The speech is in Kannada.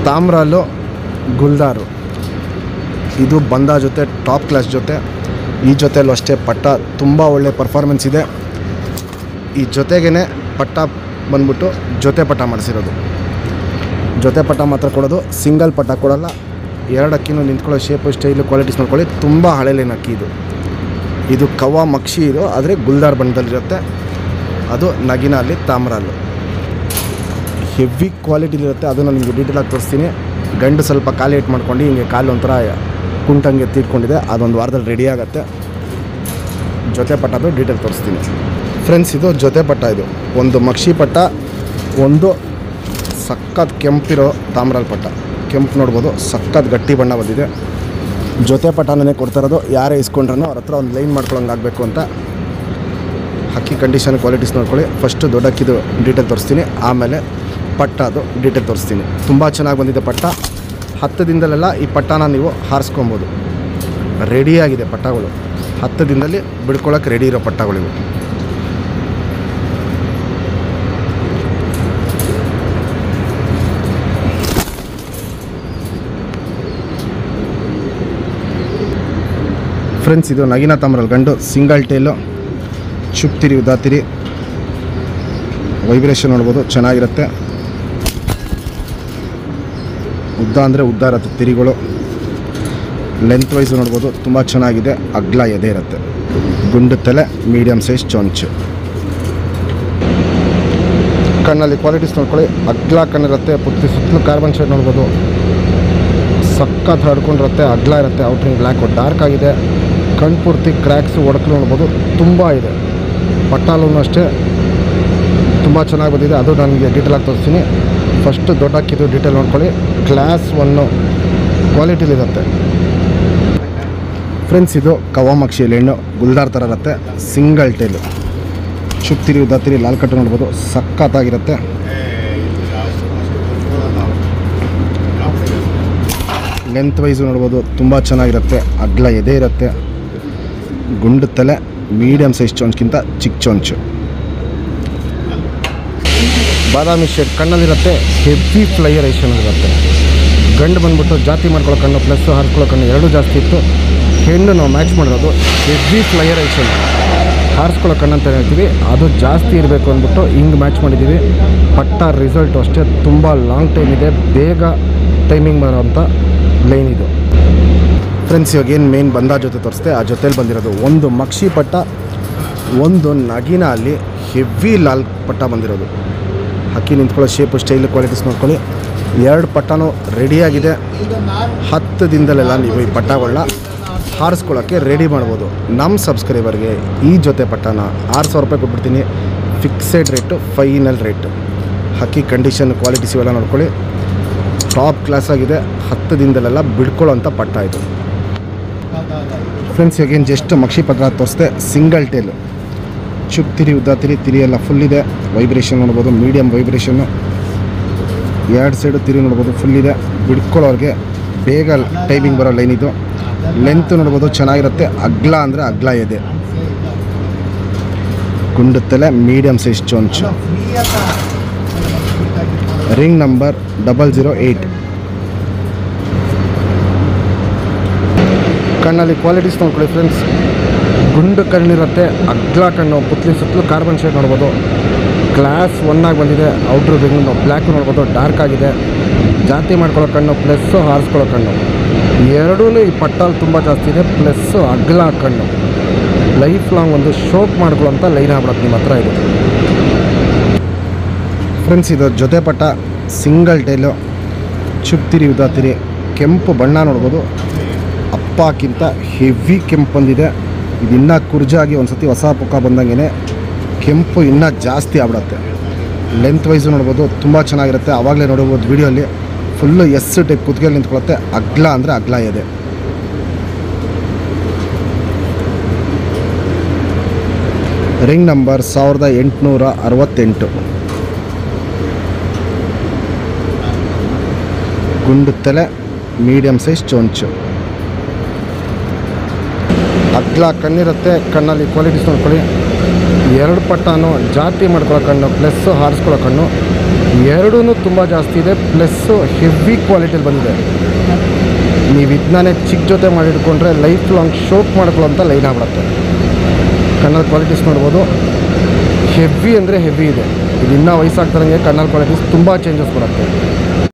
ತಾಮ್ರಲ್ಲು ಗುಲ್ದಾರು ಇದು ಬಂದ ಜೊತೆ ಟಾಪ್ ಕ್ಲಾಸ್ ಜೊತೆ. ಈ ಜೊತೆಯಲ್ಲೂ ಅಷ್ಟೇ ಪಟ್ಟ ತುಂಬ ಒಳ್ಳೆ ಪರ್ಫಾರ್ಮೆನ್ಸ್ ಇದೆ. ಈ ಜೊತೆಗೇ ಪಟ್ಟ ಬಂದ್ಬಿಟ್ಟು ಜೊತೆ ಪಟ್ಟ ಮಾಡಿಸಿರೋದು. ಜೊತೆ ಪಟ್ಟ ಮಾತ್ರ ಕೊಡೋದು, ಸಿಂಗಲ್ ಪಟ್ಟ ಕೊಡೋಲ್ಲ. ಎರಡು ಅಕ್ಕಿನೂ ನಿಂತ್ಕೊಳ್ಳೋ ಶೇಪು ಸ್ಟೈಲು ಕ್ವಾಲಿಟೀಸ್ ನೋಡ್ಕೊಳ್ಳಿ. ತುಂಬ ಹಳೆಲೇನು ಅಕ್ಕಿ ಇದು ಕವ್ವಾ ಮಕ್ಷಿ ಇದು, ಆದರೆ ಗುಲ್ದಾರ್ ಬಣ್ಣದಲ್ಲಿರುತ್ತೆ. ಅದು ನಗಿನಲ್ಲಿ ತಾಮ್ರಲ್ಲು ಹೆವಿ ಕ್ವಾಲಿಟಿಲಿರುತ್ತೆ. ಅದನ್ನು ನಿಮಗೆ ಡೀಟೇಲಾಗಿ ತೋರಿಸ್ತೀನಿ. ಗಂಡು ಸ್ವಲ್ಪ ಕಾಲು ಏಟ್ ಮಾಡ್ಕೊಂಡು ಹಿಂಗೆ ಕಾಲು ಒಂಥರ ಕುಂಟಂಗೆ ತೀರ್ಕೊಂಡಿದೆ, ಅದೊಂದು ವಾರದಲ್ಲಿ ರೆಡಿ ಆಗುತ್ತೆ. ಜೊತೆ ಪಟ್ಟದು ಡೀಟೇಲ್ ತೋರಿಸ್ತೀನಿ ಫ್ರೆಂಡ್ಸ್. ಇದು ಜೊತೆ ಪಟ್ಟ, ಇದು ಒಂದು ಮಕ್ಷಿ ಪಟ್ಟ, ಒಂದು ಸಖತ್ ಕೆಂಪಿರೋ ತಾಮ್ರಲ್ ಪಟ್ಟ. ಕೆಂಪು ನೋಡ್ಬೋದು, ಸಖತ್ ಗಟ್ಟಿ ಬಣ್ಣ ಬಂದಿದೆ. ಜೊತೆ ಪಟ್ಟನೇ ಕೊಡ್ತಾ ಇರೋದು. ಯಾರೇ ಇಸ್ಕೊಂಡ್ರೂ ಅವ್ರ ಹತ್ರ ಒಂದು ಲೈನ್ ಮಾಡ್ಕೊಳಂಗೆ ಆಗಬೇಕು ಅಂತ. ಅಕ್ಕಿ ಕಂಡೀಷನ್ ಕ್ವಾಲಿಟೀಸ್ ನೋಡ್ಕೊಳ್ಳಿ. ಫಸ್ಟು ದೊಡ್ಡ ಅಕ್ಕಿದು ಡೀಟೇಲ್ ತೋರಿಸ್ತೀನಿ, ಆಮೇಲೆ ಪಟ್ಟ ಅದು ಡೀಟೇಲ್ ತೋರಿಸ್ತೀನಿ. ತುಂಬ ಚೆನ್ನಾಗಿ ಬಂದಿದೆ ಪಟ್ಟ. 10 ದಿನದಲ್ಲೆಲ್ಲ ಈ ಪಟ್ಟನ ನೀವು ಹಾರಿಸ್ಕೊಬೋದು. ರೆಡಿಯಾಗಿದೆ ಪಟ್ಟಗಳು. 10 ದಿನದಲ್ಲಿ ಬಿಡ್ಕೊಳ್ಳೋಕೆ ರೆಡಿ ಇರೋ ಪಟ್ಟಗಳಿವು. ಫ್ರೆಂಡ್ಸ್, ಇದು ನಗಿನ ತಾಮ್ರಲ್ ಗಂಡು, ಸಿಂಗಲ್ ಟೇಲು, ಚುಪ್ತಿರಿ ಉದಾತಿರಿ, ವೈಬ್ರೇಷನ್ ನೋಡ್ಬೋದು, ಚೆನ್ನಾಗಿರುತ್ತೆ. ಉದ್ದ ಅಂದರೆ ಉದ್ದ ಇರುತ್ತೆ ತಿರಿಗಳು. ಲೆಂತ್ ವೈಸು ನೋಡ್ಬೋದು, ತುಂಬ ಚೆನ್ನಾಗಿದೆ. ಅಗ್ಲ ಎದೆ ಇರುತ್ತೆ. ಗುಂಡು ತಲೆ, ಮೀಡಿಯಮ್ ಸೈಜ್ ಚೊಂಚು. ಕಣ್ಣಲ್ಲಿ ಕ್ವಾಲಿಟೀಸ್ ನೋಡ್ಕೊಳ್ಳಿ. ಅಗ್ಲ ಕಣ್ಣಿರುತ್ತೆ, ಪುತ್ತಿ ಸುತ್ತಲೂ ಕಾರ್ಬನ್ ಶೇಡ್ ನೋಡ್ಬೋದು. ಸಖತ್ ಹರ್ಕೊಂಡಿರುತ್ತೆ, ಅಗ್ಲ ಇರುತ್ತೆ. ಔಟ್ರಿಂಗ್ ಬ್ಲ್ಯಾಕು ಡಾರ್ಕ್ ಆಗಿದೆ. ಕಣ್ಣು ಪೂರ್ತಿ ಕ್ರ್ಯಾಕ್ಸು ಒಡಕಲು ನೋಡ್ಬೋದು, ತುಂಬ ಇದೆ. ಪಟ್ಟಾಲೂ ಅಷ್ಟೇ ತುಂಬ ಚೆನ್ನಾಗಿ ಬಂದಿದೆ. ಅದು ನನಗೆ ಡೀಟೇಲಾಗಿ ತೋರಿಸ್ತೀನಿ. ಫಸ್ಟು ದೊಡ್ಡ ಅಕ್ಕಿದು ಡೀಟೇಲ್ ನೋಡ್ಕೊಳ್ಳಿ. ಕ್ಲಾಸ್ 1 ಕ್ವಾಲಿಟಿಲಿರುತ್ತೆ ಫ್ರೆಂಡ್ಸ್. ಇದು ಕವ್ವಾ ಮಕ್ಷಿಯಲ್ಲಿ ಹೆಣ್ಣು, ಗುಲ್ದಾರ್ ಥರ ಇರುತ್ತೆ. ಸಿಂಗಲ್ ಟೇಲು, ಚುಪ್ತಿರಿ ಉದಾತಿರಿ, ಲಾಲ್ ಕಟ್ಟು ನೋಡ್ಬೋದು, ಸಖತ್ತಾಗಿರುತ್ತೆ. ಲೆಂತ್ ವೈಸು ನೋಡ್ಬೋದು, ತುಂಬ ಚೆನ್ನಾಗಿರುತ್ತೆ. ಅಗ್ಲ ಎದೆ ಇರುತ್ತೆ. ಗುಂಡು ತಲೆ, ಮೀಡಿಯಮ್ ಸೈಜ್ ಚೊಂಚ್ಗಿಂತ ಚಿಕ್ಕ ಚೊಂಚು. ಬಾದಾಮಿ ಶೇಡ್ ಕಣ್ಣಲ್ಲಿರುತ್ತೆ. ಹೆವಿ ಫ್ಲೈಯರೇಷನ್ ಇರುತ್ತೆ. ಗಂಡು ಬಂದ್ಬಿಟ್ಟು ಜಾತಿ ಮಾಡ್ಕೊಳ್ಳೋ ಕಣ್ಣು ಪ್ಲಸ್ ಹಾರಿಸ್ಕೊಳ್ಳೋ ಕಣ್ಣು ಎರಡೂ ಜಾಸ್ತಿ ಇತ್ತು. ಹೆಣ್ಣು ನಾವು ಮ್ಯಾಚ್ ಮಾಡಿರೋದು ಹೆವಿ ಫ್ಲೈಯರೇಷನ್, ಹಾರಿಸ್ಕೊಳ್ಳೋ ಕಣ್ಣು ಅಂತ ಹೇಳ್ತೀವಿ. ಅದು ಜಾಸ್ತಿ ಇರಬೇಕು ಅಂದ್ಬಿಟ್ಟು ಹಿಂಗೆ ಮ್ಯಾಚ್ ಮಾಡಿದ್ದೀವಿ. ಪಟ್ಟ ರಿಸಲ್ಟು ಅಷ್ಟೇ ತುಂಬ ಲಾಂಗ್ ಟೈಮ್ ಇದೆ. ಬೇಗ ಟೈಮಿಂಗ್ ಮಾಡೋಂಥ ಲೈನ್ ಇದು ಫ್ರೆಂಡ್ಸ್. ಇವಾಗ ಏನು ಮೇನ್ ಬಂದ ಜೊತೆ ತೋರಿಸ್ತೆ, ಆ ಜೊತೆಲಿ ಬಂದಿರೋದು ಒಂದು ಮಕ್ಷಿ ಪಟ್ಟ, ಒಂದು ನಗಿನ ಅಲ್ಲಿ ಹೆವಿ ಲಾಲ್ ಪಟ್ಟ ಬಂದಿರೋದು. ಅಕ್ಕಿ ನಿಂತ್ಕೊಳ್ಳೋ ಶೇಪು ಸ್ಟೈಲು ಕ್ವಾಲಿಟೀಸ್ ನೋಡ್ಕೊಳ್ಳಿ. 2 ಪಟ್ಟನೂ ರೆಡಿಯಾಗಿದೆ. 10 ದಿನದಲ್ಲೆಲ್ಲ ನೀವು ಈ ಪಟ್ಟಗಳನ್ನ ಹಾರಿಸ್ಕೊಳ್ಳೋಕ್ಕೆ ರೆಡಿ ಮಾಡ್ಬೋದು. ನಮ್ಮ ಸಬ್ಸ್ಕ್ರೈಬರ್ಗೆ ಈ ಜೊತೆ ಪಟ್ಟನ 6,000 ರೂಪಾಯಿ ಕೊಟ್ಬಿಡ್ತೀನಿ. Fixed rate, final rate. ಅಕ್ಕಿ ಕಂಡೀಷನ್ ಕ್ವಾಲಿಟೀಸ್ ಇವೆಲ್ಲ ನೋಡ್ಕೊಳ್ಳಿ. ಟಾಪ್ ಕ್ಲಾಸ್ ಆಗಿದೆ. 10 ದಿನದಲ್ಲೆಲ್ಲ ಬಿಡ್ಕೊಳ್ಳೋಂಥ ಪಟ್ಟ ಇದು ಫ್ರೆಂಡ್ಸ್. ಇವಾಗೇನು ಜಸ್ಟ್ ಮಕ್ಷಿ ಪಟ್ಟ ತೋರಿಸ್ದೆ. ಸಿಂಗಲ್ ಟೇಲು, ಚುಪ್ತಿರಿ ಉದ್ದಾತಿರಿ, ತಿರಿ ಎಲ್ಲ ಫುಲ್ ಇದೆ. ವೈಬ್ರೇಷನ್ ನೋಡ್ಬೋದು, ಮೀಡಿಯಮ್ ವೈಬ್ರೇಷನ್ನು. 2 ಸೈಡು ತಿರಿ ನೋಡ್ಬೋದು, ಫುಲ್ ಇದೆ. ಬಿಡ್ಕೊಳ್ಳೋರಿಗೆ ಬೇಗ ಟೈಮಿಂಗ್ ಬರೋ ಲೈನ್ ಇದು. ಲೆಂತ್ ನೋಡ್ಬೋದು, ಚೆನ್ನಾಗಿರುತ್ತೆ. ಅಗ್ಲ ಅಂದರೆ ಅಗ್ಲ ಇದೆ. ಗುಂಡು ತಲೆ, ಮೀಡಿಯಮ್ ಸೈಜ್ ಚೊಂಚು. Ring number 008. ಕಣ್ಣಲ್ಲಿ ಕ್ವಾಲಿಟೀಸ್ ನೋಡ್ಕೊಳ್ಳಿ ಫ್ರೆಂಡ್ಸ್. ಗುಂಡು ಕಣ್ಣಿರುತ್ತೆ, ಅಗ್ಲ ಕಣ್ಣು, ಪುತ್ಲಿ ಸುತ್ತಲೂ ಕಾರ್ಬನ್ ಶೇಡ್ ನೋಡ್ಬೋದು. ಕ್ಲಾಸ್ 1 ಆಗಿ ಬಂದಿದೆ. ಔಟ್ರ್ ರಿಂಗ್ ಬ್ಲ್ಯಾಕು ನೋಡ್ಬೋದು, ಡಾರ್ಕ್ ಆಗಿದೆ. ಜಾತಿ ಮಾಡ್ಕೊಳ್ಳೋ ಕಣ್ಣು ಪ್ಲಸ್ಸು ಹಾರಿಸ್ಕೊಳ್ಳೋ ಕಣ್ಣು ಎರಡೂ ಈ ಪಟ್ಟಲ್ಲಿ ತುಂಬ ಜಾಸ್ತಿ ಇದೆ. ಪ್ಲಸ್ಸು ಅಗ್ಲ ಕಣ್ಣು. ಲೈಫ್ ಲಾಂಗ್ ಒಂದು ಶೋಕ್ ಮಾಡ್ಕೊಳ್ಳೋಂಥ ಲೈನ್ ಆಗ್ಬಿಡುತ್ತೆ ನಿಮ್ಮ ಹತ್ರ ಇದು ಫ್ರೆಂಡ್ಸ್. ಇದು ಜೊತೆ ಪಟ್ಟ, ಸಿಂಗಲ್ ಟೈಲು, ಚುಪ್ತಿರಿ ಉದಾತಿರಿ, ಕೆಂಪು ಬಣ್ಣ ನೋಡ್ಬೋದು. ಅಪ್ಪಕ್ಕಿಂತ ಹೆವಿ ಕೆಂಪು ಬಂದಿದೆ. ಇದು ಇನ್ನೂ ಕುರ್ಜಾಗಿ ಒಂದು ಸತಿ ಹೊಸ ಪುಕ್ಕ ಬಂದಂಗೆ ಕೆಂಪು ಇನ್ನೂ ಜಾಸ್ತಿ ಆಗ್ಬಿಡುತ್ತೆ. ಲೆಂತ್ ವೈಸು ನೋಡ್ಬೋದು, ತುಂಬ ಚೆನ್ನಾಗಿರುತ್ತೆ. ಆವಾಗಲೇ ನೋಡ್ಬೋದು ವೀಡಿಯೋಲಿ ಫುಲ್ಲು ಟೈಪ್ ಕುತ್ತಿಗೆಯಲ್ಲಿ ನಿಂತ್ಕೊಳ್ಳುತ್ತೆ. ಅಗ್ಲ ಅಂದರೆ ಅಗ್ಲ ಇದೆ. Ring number 1868. ಗುಂಡು ತಲೆ, ಮೀಡಿಯಮ್ ಸೈಜ್ ಚೊಂಚು. ಅಗ್ಲ ಕಣ್ಣಿರುತ್ತೆ. ಕಣ್ಣಲ್ಲಿ ಕ್ವಾಲಿಟೀಸ್ ನೋಡ್ಕೊಳ್ಳಿ. 2 ಪಟ್ಟನೂ ಜಾತಿ ಮಾಡ್ಕೊಳ್ಳೋ ಕಣ್ಣು ಪ್ಲಸ್ಸು ಹಾರಿಸ್ಕೊಳ್ಳೋ ಕಣ್ಣು. ಎರಡೂ ತುಂಬ ಜಾಸ್ತಿ ಇದೆ, ಪ್ಲಸ್ಸು ಹೆವಿ ಕ್ವಾಲಿಟಿಲಿ ಬಂದಿದೆ. ನೀವು ಇದನ್ನೇ ಚಿಕ್ಕ ಜೊತೆ ಮಾಡಿಟ್ಕೊಂಡ್ರೆ ಲೈಫ್ ಲಾಂಗ್ ಶೋಕ್ ಮಾಡ್ಕೊಳ್ಳೋಂಥ ಲೈನ್ ಆಗ್ಬಿಡುತ್ತೆ. ಕಣ್ಣಲ್ಲಿ ಕ್ವಾಲಿಟೀಸ್ ನೋಡ್ಬೋದು, ಹೆವಿ ಅಂದರೆ ಹೆವಿ ಇದೆ. ಇದು ಇನ್ನೂ ವಯಸ್ಸಾಗ್ತಾರಂಗೆ ಕಣ್ಣಲ್ಲಿ ಕ್ವಾಲಿಟೀಸ್ ತುಂಬ ಚೇಂಜಸ್ ಬರುತ್ತೆ.